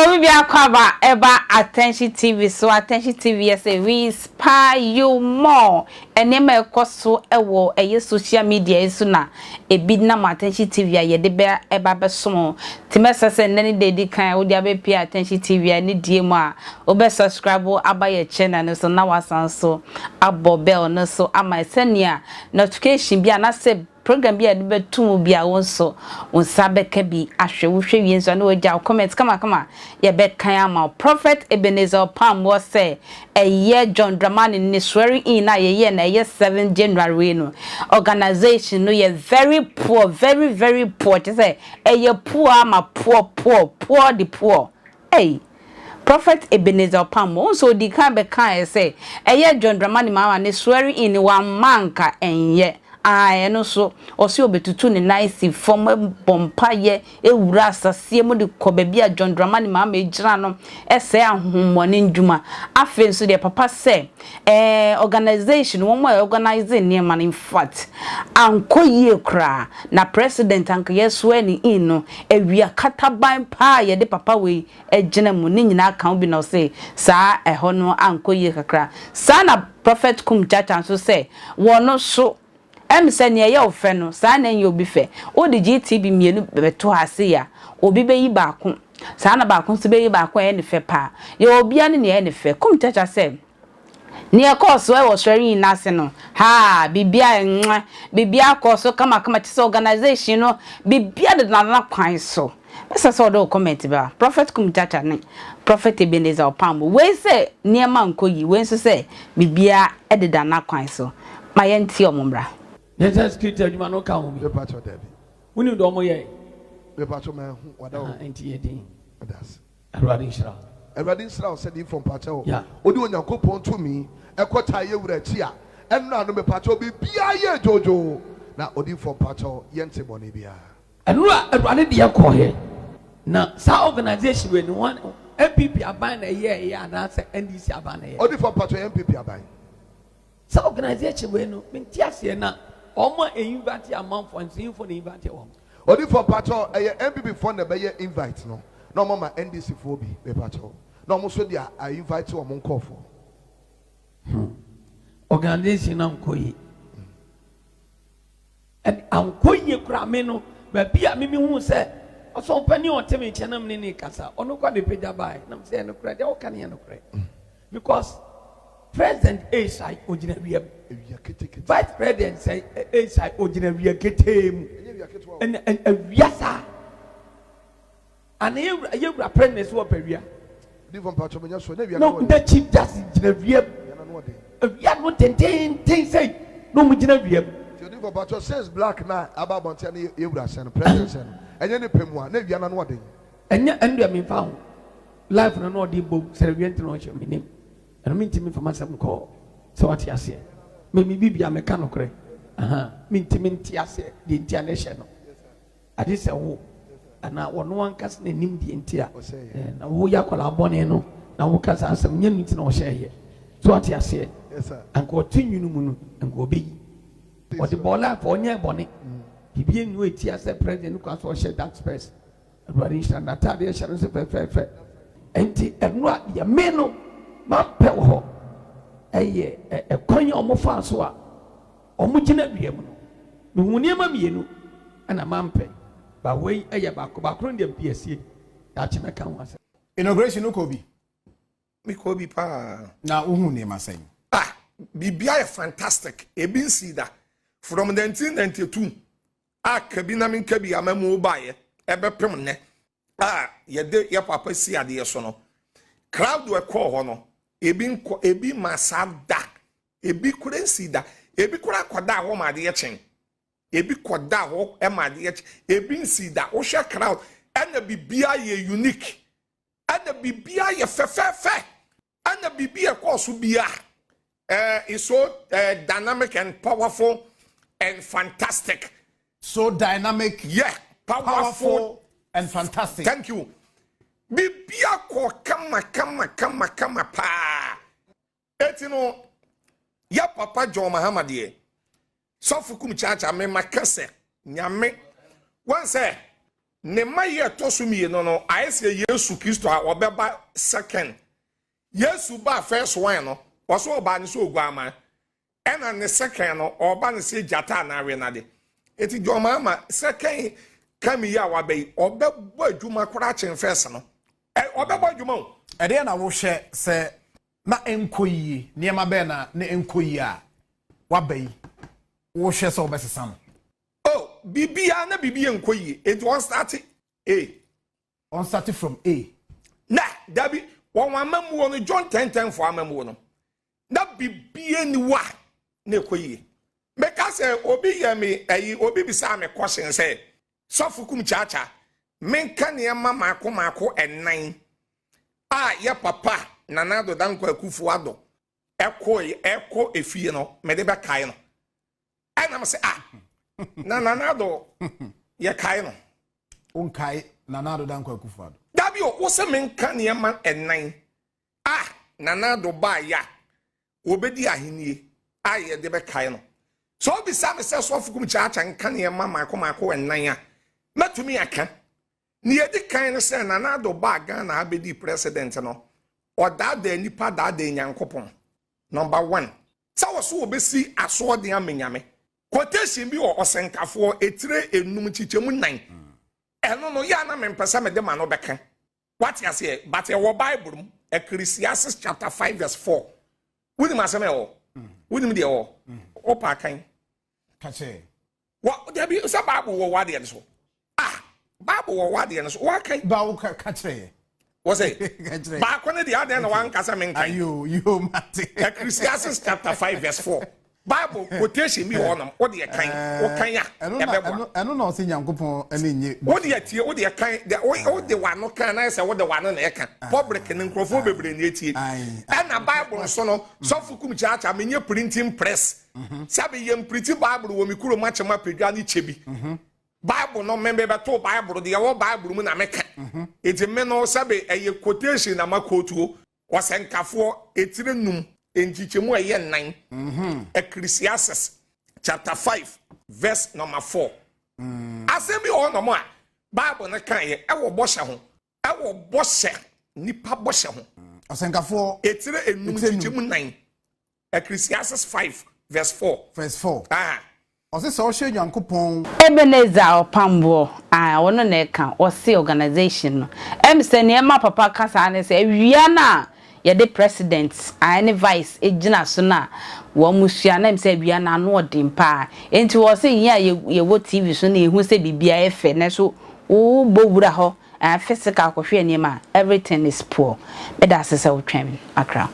we be eba Attention TV. So Attention TV say we inspire you more. And name so ewo social media isu na ebi na Attention TV ye de be eba be so. Timesa say nani dey kan wo dia be pay Attention TV ani die mu a obe subscribe aba ye channel no so na wasan so abo bell no so ama senia notification bia na say program bi a de betum bia won so won sabeka bi ahwe wo hwe wie so na wagya comment kama ye be kan ama prophet Ebenezer Opambour say eye John Dramani ni swearing in na ye na ye 7 January no organization no ye very poor, very poor. Just say eye poor ama poor the poor. Hey, Prophet Ebenezer Opambour so di kan be kan say eye John Dramani Mahama ni swearing in one manka enye eno so osi obetutu ni nice form bompa ye ewura asase mu de kobabia John Dramani Mahama ejira no ese ahomone ndwuma afen so de papa say organization one more organizing near man in fact ankoyie kra na president ankoye swear ni in no ewia kataban pa ye de papa we ejina mu ni nyina kan bi no say sa eho no ankoyie kakra sa na prophet Kumchacha so say wono so say ne ye ofe no sa na ye obi fe o de GTB mienu beto ase ya obi be yi baako sa na baako so be yi baako ye ne fe pa ye obi ane ne ye ne fe Kumchacha say ne course we was very in ase no ha bibia course kama tise organization no bibia de na kwan so esa so do comment ba prophet Kumchacha ne prophet Ebenezer Opambour we say niema nkoyi we so say bibia ededa na kwan so ma ye nti omumra. Yes, script adwuma no ka ho bi. We patcho David. Woni do mo ye. We patcho me hu wada o. Enti ye din. That's. Erwadi Israel. Erwadi Israel said him from patcho. Yeah. Odi onyankopon to me ekota ye wura chi a. Enna no me patcho bi bia ye jojo. Na odi from patcho ye ntse boni bia. Enura Erwadi de ko he. Na sa organization we no one MPP aban na ye na say NDC aban na ye. Odi from patcho MPP aban. Sa organization we no menti ase na omo invite amount for info na invite won. Odi for patcho MPP for na be invite no. No mama NDC for bi be patcho. No mo so dia I invite o mo call for. Organization na nkoyi. And ankoyi kura me no ba bia me hu se oso pani o temi chenam ni kasa ono kwa be page bai na say no kura de o kan ye no kura. Because President Asai Ojina Wiam. Vice President say Asai Ojina Wiaketem. And Wiasa. And you president who peria. No, the Chief Justice Jina Wiam. We are not ten say no Mujina Wiam. Says black na about Montani Eurasan, President, and then the Pemwa, maybe I'm not one. And you are found. Life no no deep book, Serbian name. And I mean to me for myself call. So what you say? Maybe be a mechanical. Mean to me, the international. I did say, oh, and now one cast the name the entire. And who ya call our boneno, now who cast us some young no share here. So what you say? Yes, sir. And continue and go big. What the baller for near bonnet. He be in wait as a president who can share that space. And what is that? Natalia shall say, fair. And what your men. Ma pe ho eye kwanya omofa so a omugina biam no me huni ma mienu ana mampe ba wei eye ba kro ndem PSC ya chimeka ho ase inauguration no kobi mi kobi pa na uhu ne masen bibia fantastic ebin sida from 1992 kabina min kabi amamu bae ebepem ne ye de ye papa si ade so no crowd we call ho no ebi masada ebi kurensi da ebi kura koda ho ma de chen ebi koda ho e ma de chen ebi nsi da wo hwe crowd ana bibia ye unique ana bibia ye fe ana bibia course bia is so dynamic and powerful and fantastic. So dynamic, yeah, powerful and fantastic. Thank you. Bibia ko kama pa etino ya papa John Mahama de so fukum chacha me makase nyame wan say ne maye to so mie no ayese Yesu Kristo a obeba second Yesu ba first one no oso oba ne so oguama ena ne second no oba ne se jata na awe na de eti jo mama second kami ya wabe obebo adwuma kora chen first no obebo adwuma o ede na wo hye se na enkoyi niema be na ne enkoyi a wabe wo hye se obesesa no oh bibia na bibia enkoyi it was start on start from A na dabi won amamu no John 10:10 for amamu no na bibia ni wa na ekoyi meka se obi ya me ayi obi bisa me question say sofu Kumchacha menka ne mama mako enan a ya papa nanado danko akufu ado eko efie no me de be kai no ana me say nanado ye kai no unkai nanado danko akufu ado dabi o se menka ne ma enan nanado ba ya obedi ahenie ye de be kai no so obi sa me say sofu Kumchacha nka ne mama mako enan a matumi aka ni edi kan ne say nanado ba ga na abedi president no oda da nipa da nyankopon number 1 sa wo so obesi aso de amenyame quotation bi o osenkafo etire enum chichemu 9 eno no ya na mempesa me de ma no beka what you say but your bible Ecclesiastes chapter 5 verse 4 wudi ma se me o wudi me de o opa kan kache what there be sa bible wo wa de so bible wo wa de so wa kan ba wo kache was it ba ko ne de ade na wan kasa men kan ayo mate Ecclesiastes chapter 5 verse 4 bible quotation mi wonam o de kan o kan ya eno na o se nyankopon ene nye o de tie o de kan o de wa no kan na se o de wa no na e kan public ne nkrofo bebre na etie na bible so no sofu Kumchacha menye printing press sabe yem print bible wo mi kuro ma chema pedwa ni chebi bible no membe be to bible de wo bible mu na meka enti me no sabe eye quotation na makotuo wasenkafo etire num enchichemu eye 9 Ecclesiastes chapter 5 verse number 4 asemi o no mo a bible na kan ye ewo boshe ho ewo boshe nipa boshe ho wasenkafo etire enum enchichemu 9 Ecclesiastes 5 verse 4 Ose so hwe nyankopon Ebenezer Opambour wono na eka ose organization no se ne ma papa kasa ne se awia na ye de president ne vice ejina so na wo musua na se awia na no odimpa enti wo se yin a ye wo TV so na ehu se bibia efe ne so wo bowura ho physical kohwe ne ma everything is poor be da se wo twem akra